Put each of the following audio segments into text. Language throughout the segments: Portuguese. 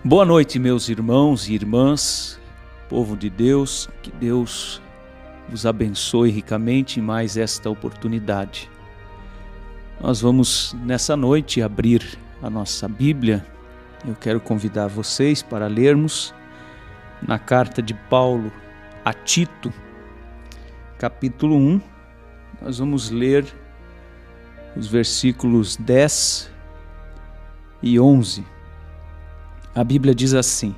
Boa noite, meus irmãos e irmãs, povo de Deus, que Deus vos abençoe ricamente em mais esta oportunidade. Nós vamos nessa noite abrir a nossa Bíblia. Eu quero convidar vocês para lermos na carta de Paulo a Tito, capítulo 1. Nós vamos ler os versículos 10 e 11. A Bíblia diz assim: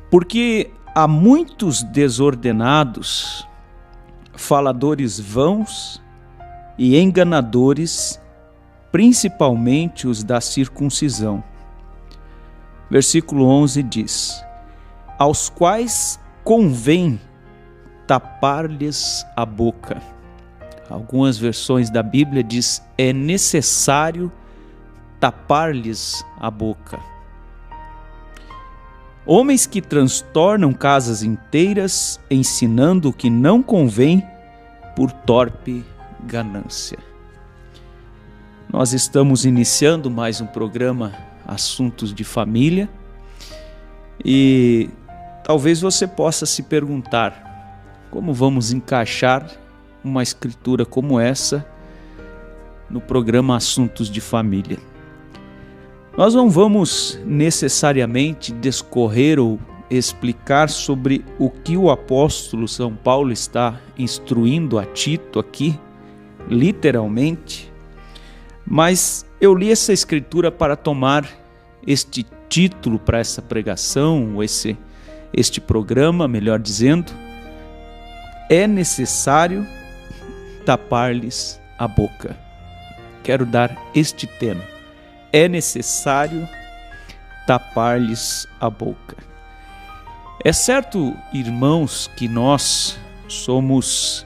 porque há muitos desordenados, faladores vãos e enganadores, principalmente os da circuncisão. Versículo 11 diz: aos quais convém tapar-lhes a boca. Algumas versões da Bíblia diz: é necessário tapar-lhes a boca. Homens que transtornam casas inteiras, ensinando o que não convém por torpe ganância. Nós estamos iniciando mais um programa Assuntos de Família e talvez você possa se perguntar como vamos encaixar uma escritura como essa no programa Assuntos de Família. Nós não vamos necessariamente discorrer ou explicar sobre o que o apóstolo São Paulo está instruindo a Tito aqui, literalmente, mas eu li essa escritura para tomar este título para essa pregação, ou este programa, melhor dizendo: é necessário tapar-lhes a boca. Quero dar este tema: é necessário tapar-lhes a boca. É certo, irmãos, que nós somos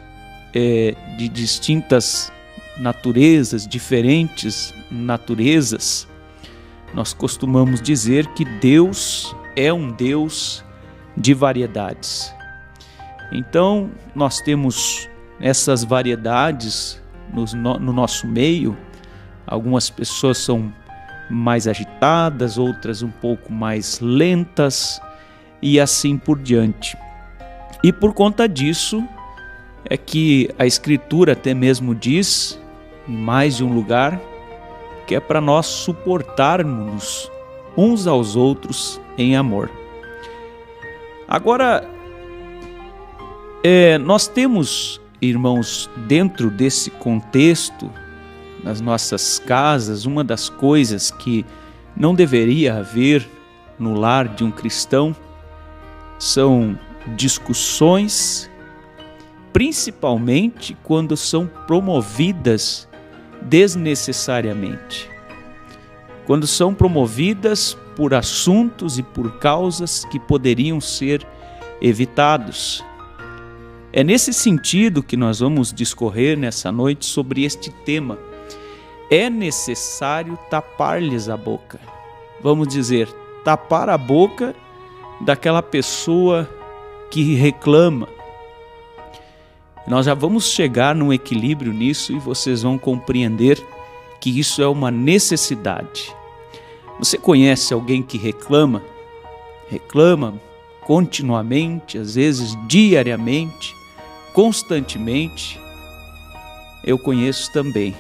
de distintas naturezas, diferentes naturezas. Nós costumamos dizer que Deus é um Deus de variedades. Então, nós temos essas variedades no nosso meio. Algumas pessoas são mais agitadas, outras um pouco mais lentas e assim por diante. E por conta disso é que a Escritura até mesmo diz, em mais de um lugar, que é para nós suportarmos uns aos outros em amor. Agora, nós temos, irmãos, dentro desse contexto, nas nossas casas, uma das coisas que não deveria haver no lar de um cristão são discussões, principalmente quando são promovidas desnecessariamente. Quando são promovidas por assuntos e por causas que poderiam ser evitados. É nesse sentido que nós vamos discorrer nessa noite sobre este tema. É necessário tapar-lhes a boca. Vamos dizer, tapar a boca daquela pessoa que reclama. Nós já vamos chegar num equilíbrio nisso e vocês vão compreender que isso é uma necessidade. Você conhece alguém que reclama? Reclama continuamente, às vezes diariamente, constantemente? Eu conheço também.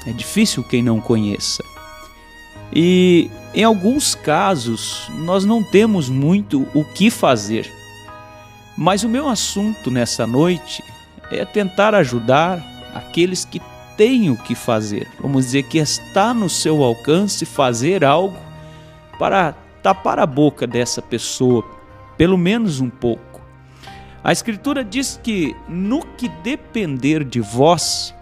É difícil quem não conheça. E em alguns casos nós não temos muito o que fazer. Mas o meu assunto nessa noite é tentar ajudar aqueles que têm o que fazer. Vamos dizer que está no seu alcance fazer algo para tapar a boca dessa pessoa, pelo menos um pouco. A Escritura diz que no que depender de vós,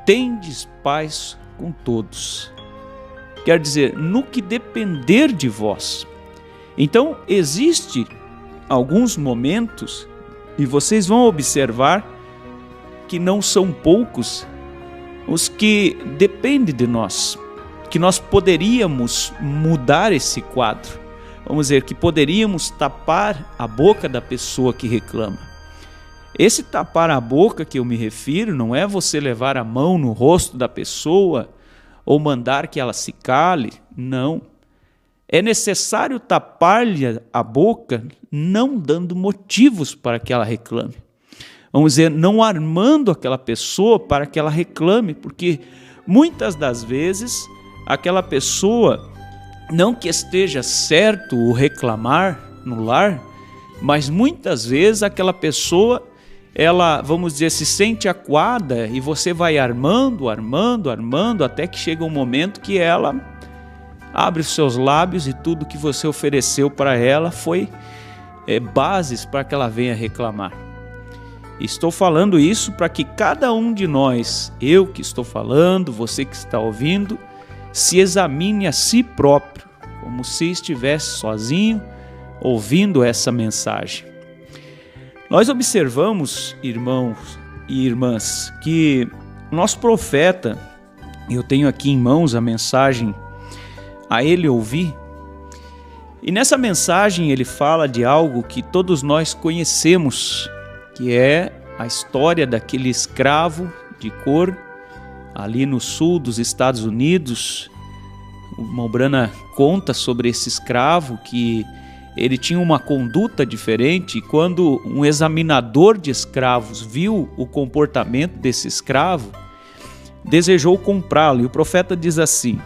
tendes paz com todos. Quer dizer, no que depender de vós. Então, existe alguns momentos, e vocês vão observar que não são poucos os que dependem de nós, que nós poderíamos mudar esse quadro. Vamos dizer, que poderíamos tapar a boca da pessoa que reclama. Esse tapar a boca que eu me refiro não é você levar a mão no rosto da pessoa ou mandar que ela se cale, não. é necessário tapar-lhe a boca, não dando motivos para que ela reclame. Vamos dizer, não armando aquela pessoa para que ela reclame, porque muitas das vezes aquela pessoa, não que esteja certo o reclamar no lar, mas muitas vezes aquela pessoa, ela, vamos dizer, se sente acuada e você vai armando, até que chega um momento que ela abre os seus lábios e tudo que você ofereceu para ela foi bases para que ela venha reclamar. Estou falando isso para que cada um de nós, eu que estou falando, você que está ouvindo, se examine a si próprio, como se estivesse sozinho, ouvindo essa mensagem. Nós observamos, irmãos e irmãs, que nosso profeta, eu tenho aqui em mãos a mensagem A Ele Ouvi, e nessa mensagem ele fala de algo que todos nós conhecemos, que é a história daquele escravo de cor ali no sul dos Estados Unidos. O Malbrana conta sobre esse escravo que ele tinha uma conduta diferente, e quando um examinador de escravos viu o comportamento desse escravo, desejou comprá-lo. E o profeta diz assim: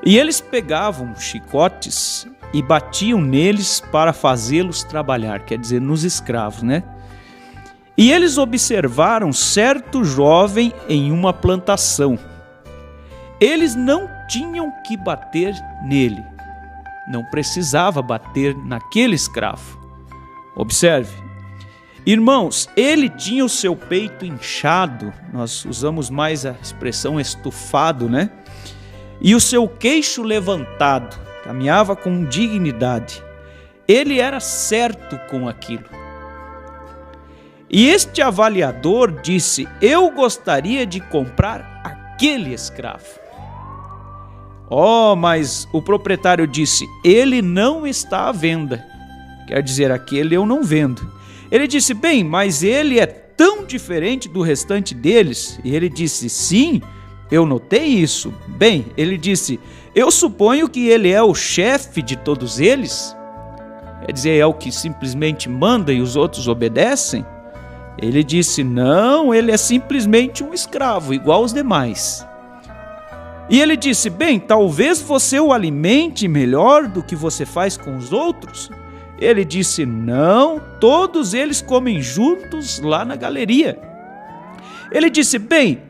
e eles pegavam chicotes e batiam neles para fazê-los trabalhar, quer dizer, nos escravos, né? E eles observaram certo jovem em uma plantação. Eles não tinham que bater nele, não precisava bater naquele escravo. Observe, irmãos, ele tinha o seu peito inchado, nós usamos mais a expressão estufado, né? E o seu queixo levantado, caminhava com dignidade. Ele era certo com aquilo. E este avaliador disse: eu gostaria de comprar aquele escravo. Mas o proprietário disse: ele não está à venda. Quer dizer, aquele eu não vendo. Ele disse: bem, mas ele é tão diferente do restante deles. E ele disse: sim, eu notei isso. Bem, ele disse: eu suponho que ele é o chefe de todos eles. Quer dizer, é o que simplesmente manda e os outros obedecem. Ele disse: não, ele é simplesmente um escravo, igual aos demais. E ele disse: bem, talvez você o alimente melhor do que você faz com os outros. Ele disse: não, todos eles comem juntos lá na galeria. Ele disse: bem,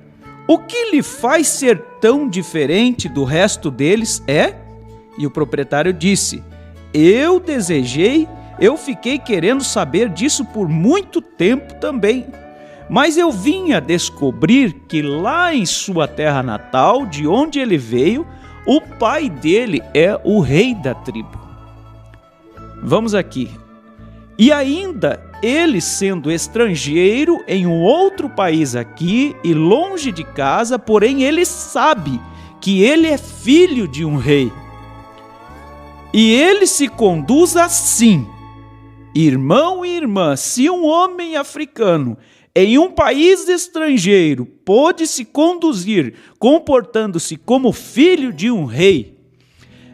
o que lhe faz ser tão diferente do resto deles é? E o proprietário disse: eu fiquei querendo saber disso por muito tempo também. Mas eu vim a descobrir que lá em sua terra natal, de onde ele veio, o pai dele é o rei da tribo. Vamos aqui. E ainda ele sendo estrangeiro em um outro país aqui e longe de casa, porém ele sabe que ele é filho de um rei. E ele se conduz assim. Irmão e irmã, se um homem africano em um país estrangeiro pôde se conduzir comportando-se como filho de um rei,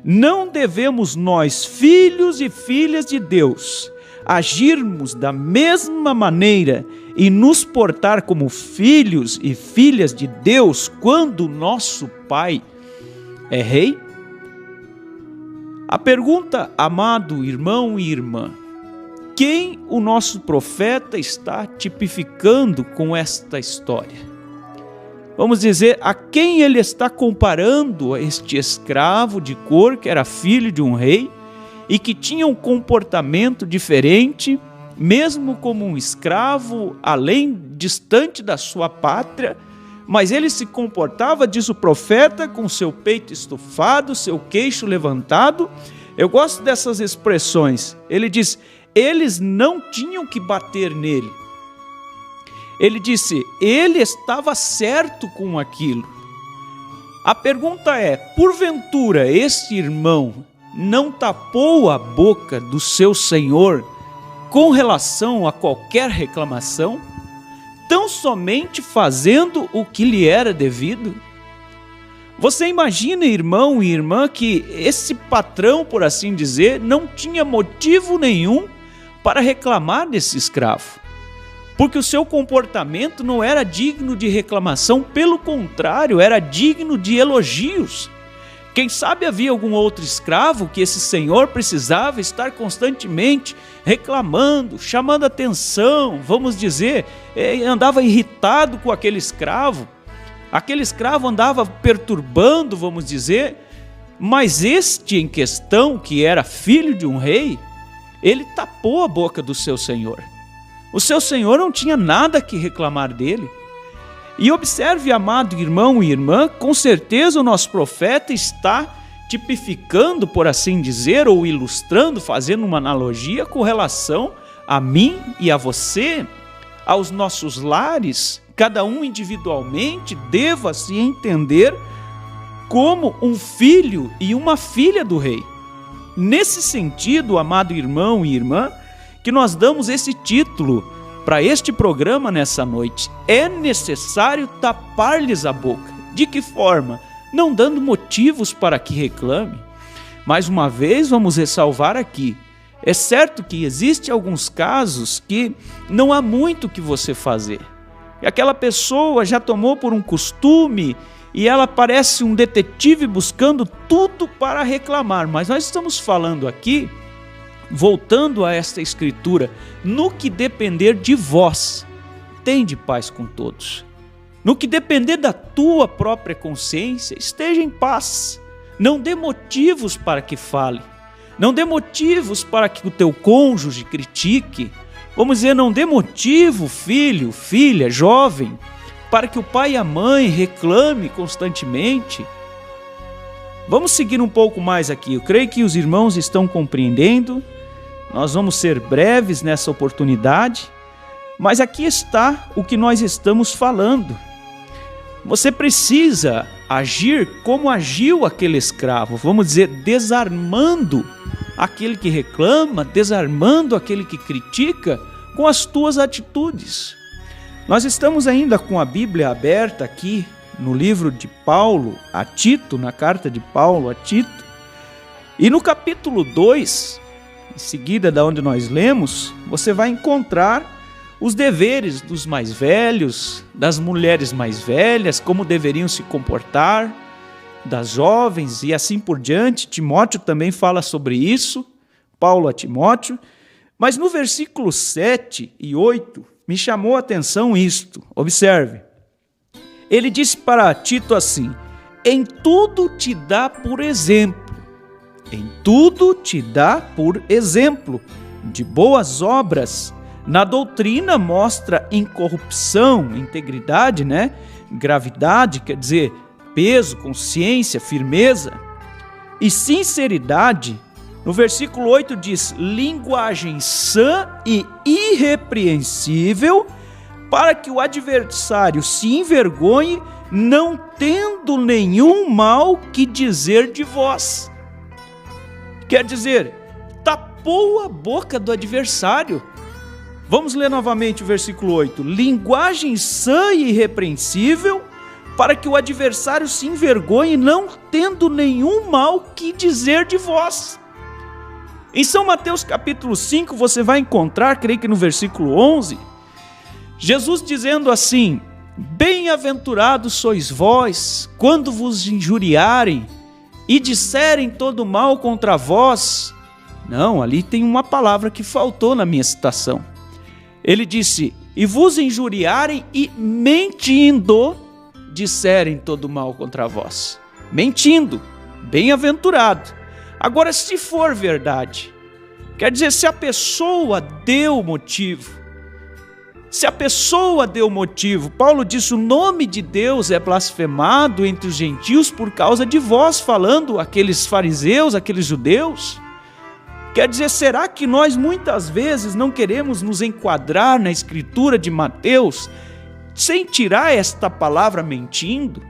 não devemos nós, filhos e filhas de Deus, agirmos da mesma maneira e nos portar como filhos e filhas de Deus quando nosso Pai é rei? A pergunta, amado irmão e irmã, quem o nosso profeta está tipificando com esta história? Vamos dizer, a quem ele está comparando este escravo de cor que era filho de um rei e que tinha um comportamento diferente, mesmo como um escravo, distante da sua pátria, mas ele se comportava, diz o profeta, com seu peito estufado, seu queixo levantado. Eu gosto dessas expressões. Ele diz: eles não tinham que bater nele. Ele disse: ele estava certo com aquilo. A pergunta é: porventura este irmão não tapou a boca do seu senhor com relação a qualquer reclamação, tão somente fazendo o que lhe era devido? Você imagina, irmão e irmã, que esse patrão, por assim dizer, não tinha motivo nenhum para reclamar desse escravo, porque o seu comportamento não era digno de reclamação, pelo contrário, era digno de elogios. Quem sabe havia algum outro escravo que esse senhor precisava estar constantemente reclamando, chamando atenção, vamos dizer, andava irritado com aquele escravo andava perturbando, vamos dizer, mas este em questão, que era filho de um rei, ele tapou a boca do seu senhor. O seu senhor não tinha nada que reclamar dele. E observe, amado irmão e irmã, com certeza o nosso profeta está tipificando, por assim dizer, ou ilustrando, fazendo uma analogia com relação a mim e a você, aos nossos lares. Cada um individualmente deva se entender como um filho e uma filha do rei. Nesse sentido, amado irmão e irmã, que nós damos esse título para este programa nessa noite. É necessário tapar-lhes a boca. De que forma? Não dando motivos para que reclame. Mais uma vez, vamos ressalvar aqui. É certo que existem alguns casos que não há muito o que você fazer. E aquela pessoa já tomou por um costume e ela parece um detetive buscando tudo para reclamar. Mas nós estamos falando aqui, voltando a esta escritura, no que depender de vós, tende paz com todos. No que depender da tua própria consciência, esteja em paz. Não dê motivos para que fale. Não dê motivos para que o teu cônjuge critique. Vamos dizer, não dê motivo, filho, filha, jovem, para que o pai e a mãe reclame constantemente. Vamos seguir um pouco mais aqui. Eu creio que os irmãos estão compreendendo. Nós vamos ser breves nessa oportunidade, mas aqui está o que nós estamos falando. Você precisa agir como agiu aquele escravo, vamos dizer, desarmando aquele que reclama, desarmando aquele que critica com as tuas atitudes. Nós estamos ainda com a Bíblia aberta aqui no livro de Paulo a Tito, na carta de Paulo a Tito, e no capítulo 2, em seguida da onde nós lemos, você vai encontrar os deveres dos mais velhos, das mulheres mais velhas, como deveriam se comportar, das jovens e assim por diante. Timóteo também fala sobre isso, Paulo a Timóteo. Mas no versículo 7 e 8, me chamou a atenção isto. Observe. Ele disse para Tito assim: em tudo te dá por exemplo. Em tudo te dá por exemplo de boas obras. Na doutrina mostra incorrupção, integridade, gravidade, quer dizer, peso, consciência, firmeza e sinceridade. No versículo 8 diz: linguagem sã e irrepreensível, para que o adversário se envergonhe, não tendo nenhum mal que dizer de vós. Quer dizer, tapou a boca do adversário. Vamos ler novamente o versículo 8. Linguagem sã e irrepreensível, para que o adversário se envergonhe, não tendo nenhum mal que dizer de vós. Em São Mateus capítulo 5, você vai encontrar, creio que no versículo 11, Jesus dizendo assim: bem-aventurados sois vós, quando vos injuriarem e disserem todo mal contra vós. Não, ali tem uma palavra que faltou na minha citação. Ele disse: e vos injuriarem e mentindo disserem todo mal contra vós. Mentindo, bem-aventurado. Agora, se for verdade, quer dizer, se a pessoa deu motivo, Paulo disse: o nome de Deus é blasfemado entre os gentios por causa de vós, falando aqueles fariseus, aqueles judeus. Quer dizer, será que nós muitas vezes não queremos nos enquadrar na escritura de Mateus sem tirar esta palavra mentindo?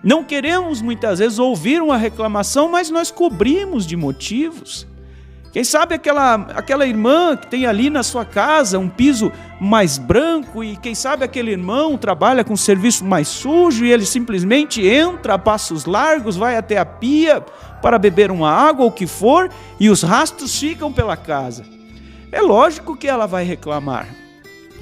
Não queremos muitas vezes ouvir uma reclamação, mas nós cobrimos de motivos. Quem sabe aquela irmã que tem ali na sua casa um piso mais branco, e quem sabe aquele irmão trabalha com serviço mais sujo e ele simplesmente entra a passos largos, vai até a pia para beber uma água ou o que for, e os rastros ficam pela casa. É lógico que ela vai reclamar.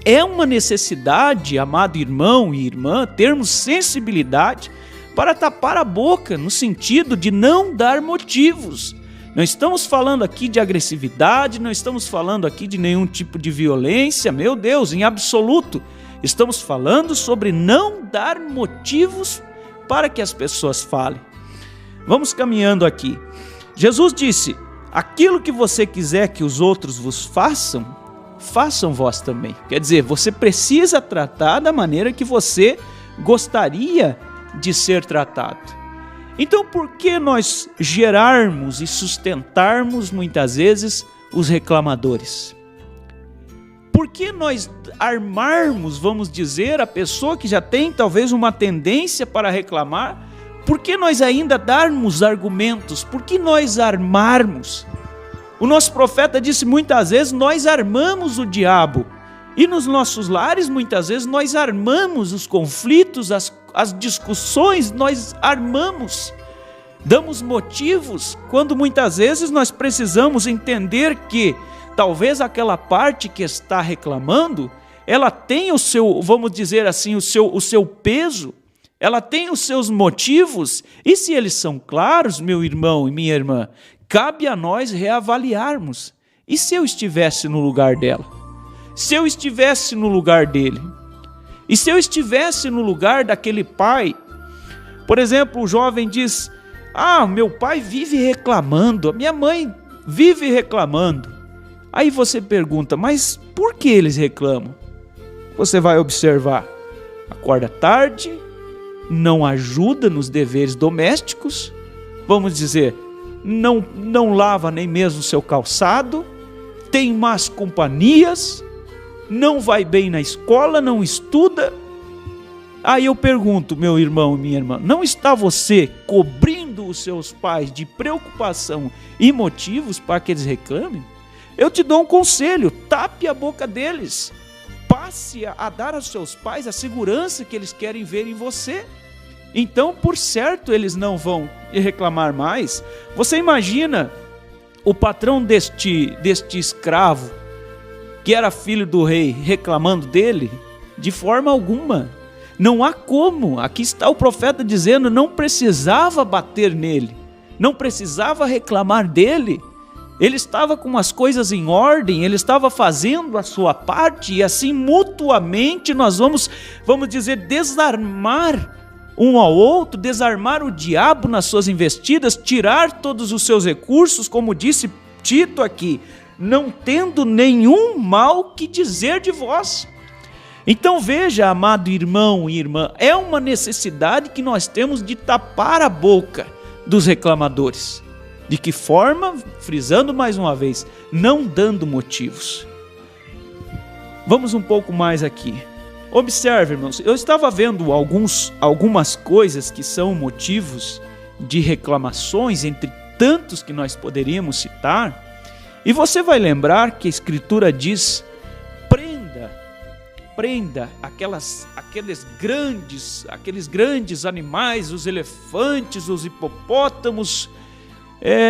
É uma necessidade, amado irmão e irmã, termos sensibilidade para tapar a boca, no sentido de não dar motivos. Não estamos falando aqui de agressividade, não estamos falando aqui de nenhum tipo de violência, meu Deus, em absoluto. Estamos falando sobre não dar motivos para que as pessoas falem. Vamos caminhando aqui. Jesus disse: aquilo que você quiser que os outros vos façam, façam vós também. Quer dizer, você precisa tratar da maneira que você gostaria de ser tratado. Então, por que nós gerarmos e sustentarmos muitas vezes os reclamadores? Por que nós armarmos, vamos dizer, a pessoa que já tem talvez uma tendência para reclamar? Por que nós ainda darmos argumentos? Por que nós armarmos? O nosso profeta disse muitas vezes: nós armamos o diabo. E nos nossos lares, muitas vezes, nós armamos os conflitos, as discussões, nós armamos. Damos motivos, quando muitas vezes nós precisamos entender que talvez aquela parte que está reclamando, ela tem o seu, vamos dizer assim, o seu peso, ela tem os seus motivos, e se eles são claros, meu irmão e minha irmã, cabe a nós reavaliarmos. E se eu estivesse no lugar dela? Se eu estivesse no lugar dele? E se eu estivesse no lugar daquele pai? Por exemplo, o jovem diz: meu pai vive reclamando, a minha mãe vive reclamando. Aí você pergunta: mas por que eles reclamam? Você vai observar: acorda tarde, não ajuda nos deveres domésticos, vamos dizer, não lava nem mesmo o seu calçado, tem más companhias, não vai bem na escola, não estuda. Aí eu pergunto, meu irmão e minha irmã, não está você cobrindo os seus pais de preocupação e motivos para que eles reclamem? Eu te dou um conselho: tape a boca deles. Passe a dar aos seus pais a segurança que eles querem ver em você. Então, por certo, eles não vão reclamar mais. Você imagina o patrão deste escravo, que era filho do rei, reclamando dele? De forma alguma. Não há como. Aqui está o profeta dizendo: não precisava bater nele, não precisava reclamar dele. Ele estava com as coisas em ordem, ele estava fazendo a sua parte, e assim mutuamente nós vamos dizer, desarmar um ao outro, desarmar o diabo nas suas investidas, tirar todos os seus recursos, como disse Tito aqui, não tendo nenhum mal que dizer de vós. Então veja, amado irmão e irmã, é uma necessidade que nós temos de tapar a boca dos reclamadores. De que forma? Frisando mais uma vez, não dando motivos. Vamos um pouco mais aqui. Observe, irmãos, eu estava vendo algumas coisas que são motivos de reclamações, entre tantos que nós poderíamos citar, e você vai lembrar que a Escritura diz: prenda aqueles grandes animais, os elefantes, os hipopótamos.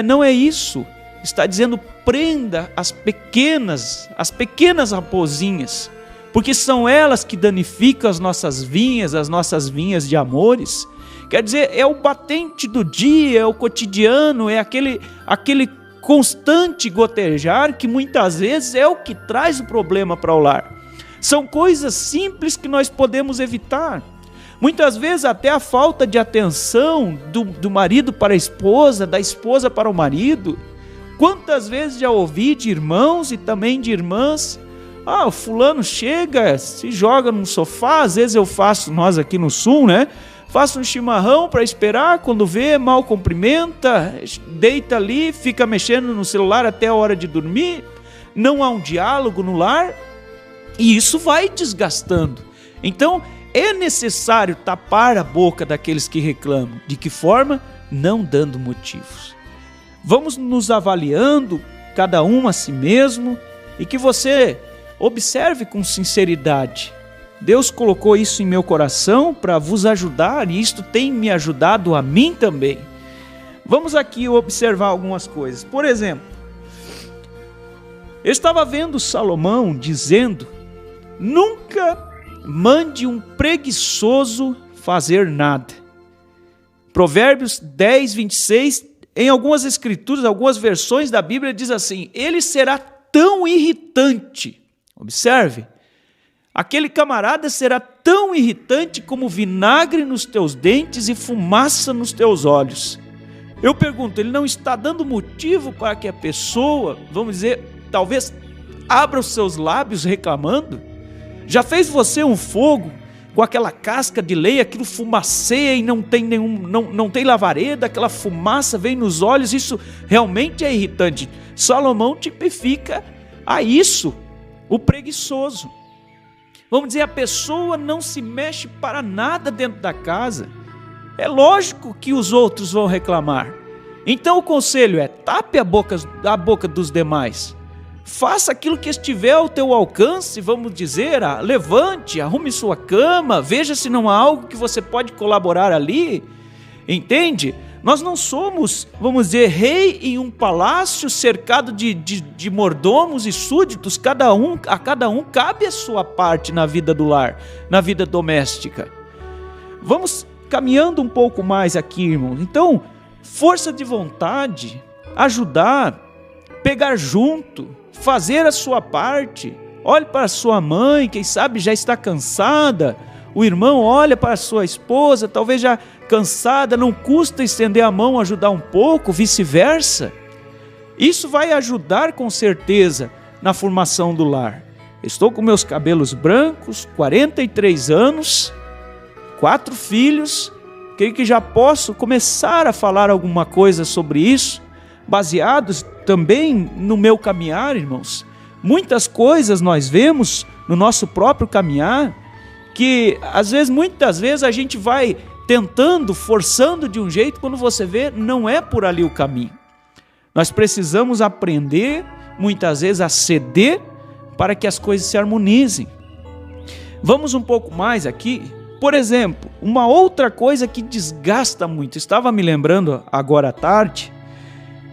Não é isso. Está dizendo: prenda as pequenas raposinhas, porque são elas que danificam as nossas vinhas de amores. Quer dizer, é o batente do dia, é o cotidiano, é aquele constante gotejar que muitas vezes é o que traz o problema para o lar. São coisas simples que nós podemos evitar. Muitas vezes até a falta de atenção do marido para a esposa, da esposa para o marido. Quantas vezes já ouvi de irmãos e também de irmãs: o fulano chega, se joga num sofá, às vezes eu faço, nós aqui no sul, né? Faço um chimarrão para esperar, quando vê, mal cumprimenta, deita ali, fica mexendo no celular até a hora de dormir, não há um diálogo no lar, e isso vai desgastando. Então, é necessário tapar a boca daqueles que reclamam. De que forma? Não dando motivos. Vamos nos avaliando cada um a si mesmo e que você observe com sinceridade. Deus colocou isso em meu coração para vos ajudar e isto tem me ajudado a mim também. Vamos aqui observar algumas coisas. Por exemplo, eu estava vendo Salomão dizendo: nunca mande um preguiçoso fazer nada. Provérbios 10, 26, em algumas escrituras, algumas versões da Bíblia diz assim: ele será tão irritante. Observe, aquele camarada será tão irritante como vinagre nos teus dentes e fumaça nos teus olhos. Eu pergunto, ele não está dando motivo para que a pessoa, vamos dizer, talvez abra os seus lábios reclamando? Já fez você um fogo com aquela casca de lenha, aquilo fumaceia e não tem lavareda, aquela fumaça vem nos olhos, isso realmente é irritante. Salomão tipifica a isso, o preguiçoso. Vamos dizer, a pessoa não se mexe para nada dentro da casa. É lógico que os outros vão reclamar. Então o conselho é: tape a boca dos demais. Faça aquilo que estiver ao teu alcance, vamos dizer, levante, arrume sua cama, veja se não há algo que você pode colaborar ali, entende? Nós não somos, vamos dizer, rei em um palácio cercado de mordomos e súditos, a cada um cabe a sua parte na vida do lar, na vida doméstica. Vamos caminhando um pouco mais aqui, irmãos. Então, força de vontade, ajudar, pegar junto, fazer a sua parte. Olhe para a sua mãe, quem sabe já está cansada. O irmão olha para a sua esposa, talvez já cansada, não custa estender a mão, ajudar um pouco, vice-versa. Isso vai ajudar com certeza na formação do lar. Estou com meus cabelos brancos, 43 anos, 4 filhos, creio que já posso começar a falar alguma coisa sobre isso, baseados também no meu caminhar, irmãos. Muitas coisas nós vemos no nosso próprio caminhar, que muitas vezes a gente vai tentando, forçando de um jeito, quando você vê, não é por ali o caminho. Nós precisamos aprender, muitas vezes, a ceder para que as coisas se harmonizem. Vamos um pouco mais aqui. Por exemplo, uma outra coisa que desgasta muito. Estava me lembrando agora à tarde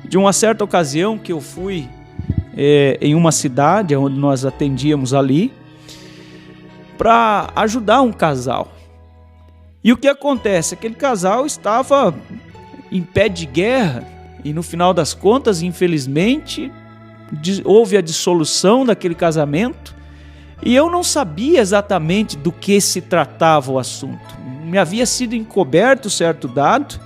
de uma certa ocasião que eu fui em uma cidade onde nós atendíamos ali para ajudar um casal. E o que acontece? Aquele casal estava em pé de guerra e no final das contas, infelizmente, houve a dissolução daquele casamento e eu não sabia exatamente do que se tratava o assunto. Me havia sido encoberto certo dado,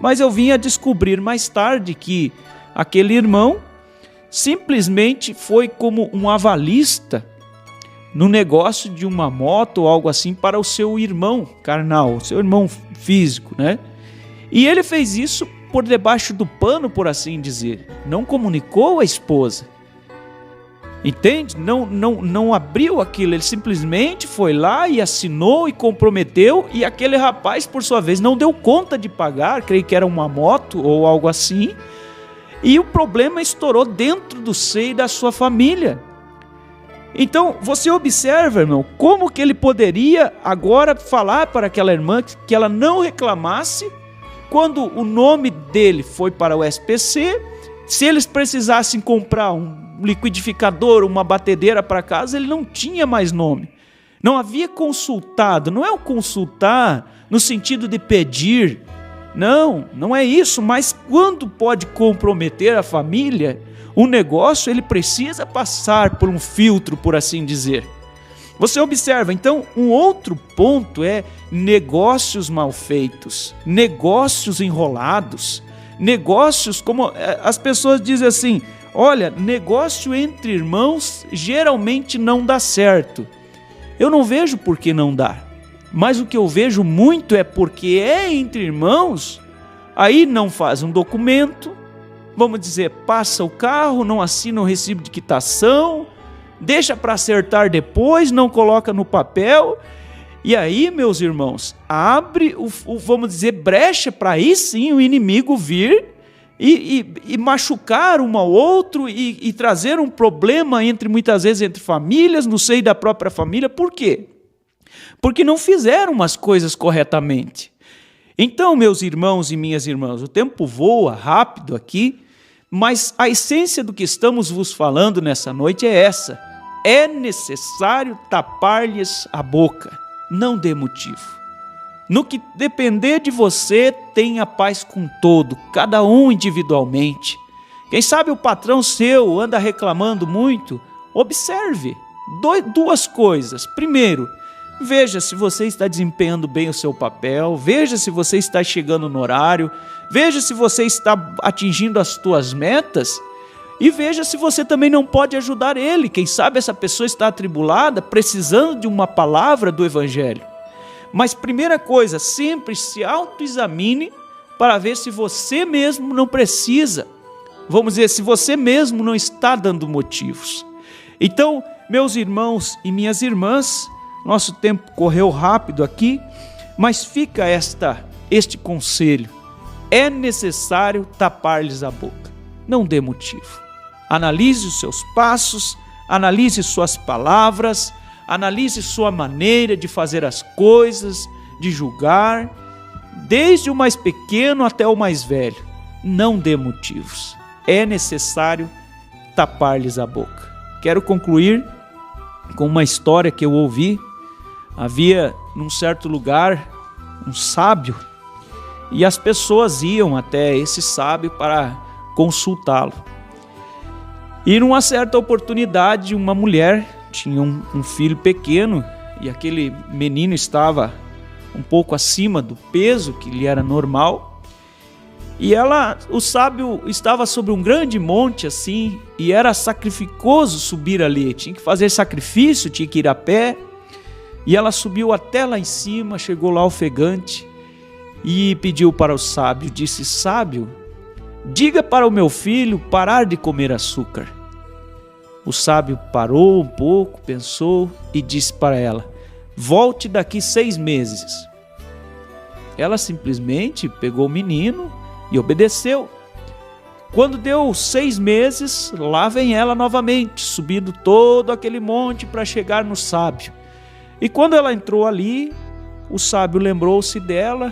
mas eu vim a descobrir mais tarde que aquele irmão simplesmente foi como um avalista no negócio de uma moto ou algo assim para o seu irmão carnal, o seu irmão físico, né? E ele fez isso por debaixo do pano, por assim dizer. Não comunicou à esposa. Entende? Não abriu aquilo, ele simplesmente foi lá e assinou e comprometeu, e aquele rapaz, por sua vez, não deu conta de pagar, creio que era uma moto ou algo assim, e o problema estourou dentro do seio da sua família. Então, você observa, irmão, como que ele poderia agora falar para aquela irmã que ela não reclamasse quando o nome dele foi para o SPC. Se eles precisassem comprar um liquidificador, uma batedeira para casa, ele não tinha mais nome. Não havia consultado, não é o consultar no sentido de pedir, não é isso, mas quando pode comprometer a família, o negócio ele precisa passar por um filtro, por assim dizer. Você observa, então, um outro ponto é negócios mal feitos, negócios enrolados, negócios como as pessoas dizem assim: olha, negócio entre irmãos geralmente não dá certo. Eu não vejo por que não dá, mas o que eu vejo muito é porque é entre irmãos, aí não faz um documento, vamos dizer, passa o carro, não assina o recibo de quitação, deixa para acertar depois, não coloca no papel, e aí, meus irmãos, abre vamos dizer, brecha para aí sim o inimigo vir e machucar um ao outro e trazer um problema muitas vezes entre famílias, no seio da própria família. Por quê? Porque não fizeram as coisas corretamente. Então, meus irmãos e minhas irmãs, o tempo voa rápido aqui, mas a essência do que estamos vos falando nessa noite é essa: é necessário tapar-lhes a boca, não dê motivo. No que depender de você, tenha paz com todo, cada um individualmente. Quem sabe o patrão seu anda reclamando muito, observe duas coisas. Primeiro, veja se você está desempenhando bem o seu papel, veja se você está chegando no horário, veja se você está atingindo as suas metas e veja se você também não pode ajudar ele. Quem sabe essa pessoa está atribulada, precisando de uma palavra do Evangelho. Mas primeira coisa, sempre se autoexamine para ver se você mesmo não precisa. Vamos dizer, se você mesmo não está dando motivos. Então, meus irmãos e minhas irmãs, nosso tempo correu rápido aqui, mas fica este conselho: é necessário tapar-lhes a boca, não dê motivo. Analise os seus passos, analise suas palavras, analise sua maneira de fazer as coisas, de julgar, desde o mais pequeno até o mais velho. Não dê motivos, é necessário tapar-lhes a boca. Quero concluir com uma história que eu ouvi. Havia num certo lugar um sábio e as pessoas iam até esse sábio para consultá-lo. E numa certa oportunidade, uma mulher tinha um filho pequeno e aquele menino estava um pouco acima do peso que lhe era normal. E o sábio estava sobre um grande monte assim, e era sacrificoso subir ali, tinha que fazer sacrifício, tinha que ir a pé. E ela subiu até lá em cima, chegou lá ofegante e pediu para o sábio, disse: sábio, diga para o meu filho parar de comer açúcar. O sábio parou um pouco, pensou e disse para ela: volte daqui 6 meses. Ela simplesmente pegou o menino e obedeceu. Quando deu 6 meses, lá vem ela novamente, subindo todo aquele monte para chegar no sábio. E quando ela entrou ali, o sábio lembrou-se dela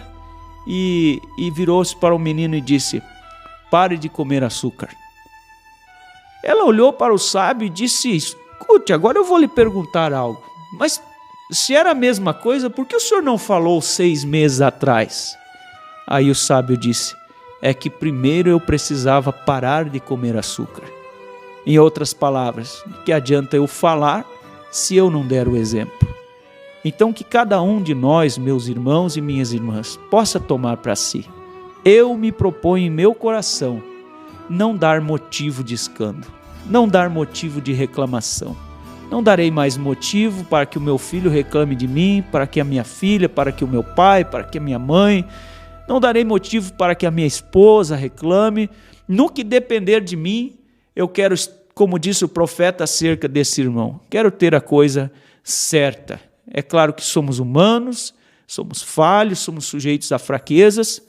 e virou-se para o menino e disse: pare de comer açúcar. Ela olhou para o sábio e disse: escute, agora eu vou lhe perguntar algo, mas se era a mesma coisa, por que o senhor não falou 6 meses atrás? Aí o sábio disse: é que primeiro eu precisava parar de comer açúcar. Em outras palavras, de que adianta eu falar se eu não der o exemplo? Então que cada um de nós, meus irmãos e minhas irmãs, possa tomar para si: eu me proponho em meu coração não dar motivo de escândalo, não dar motivo de reclamação. Não darei mais motivo para que o meu filho reclame de mim, para que a minha filha, para que o meu pai, para que a minha mãe. Não darei motivo para que a minha esposa reclame. No que depender de mim, eu quero, como disse o profeta acerca desse irmão, quero ter a coisa certa. É claro que somos humanos, somos falhos, somos sujeitos a fraquezas,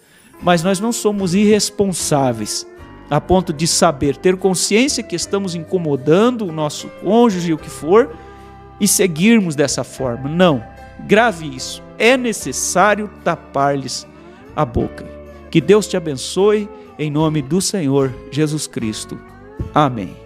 mas nós não somos irresponsáveis a ponto de saber, ter consciência que estamos incomodando o nosso cônjuge, o que for, e seguirmos dessa forma. Não, grave isso. É necessário tapar-lhes a boca. Que Deus te abençoe, em nome do Senhor Jesus Cristo. Amém.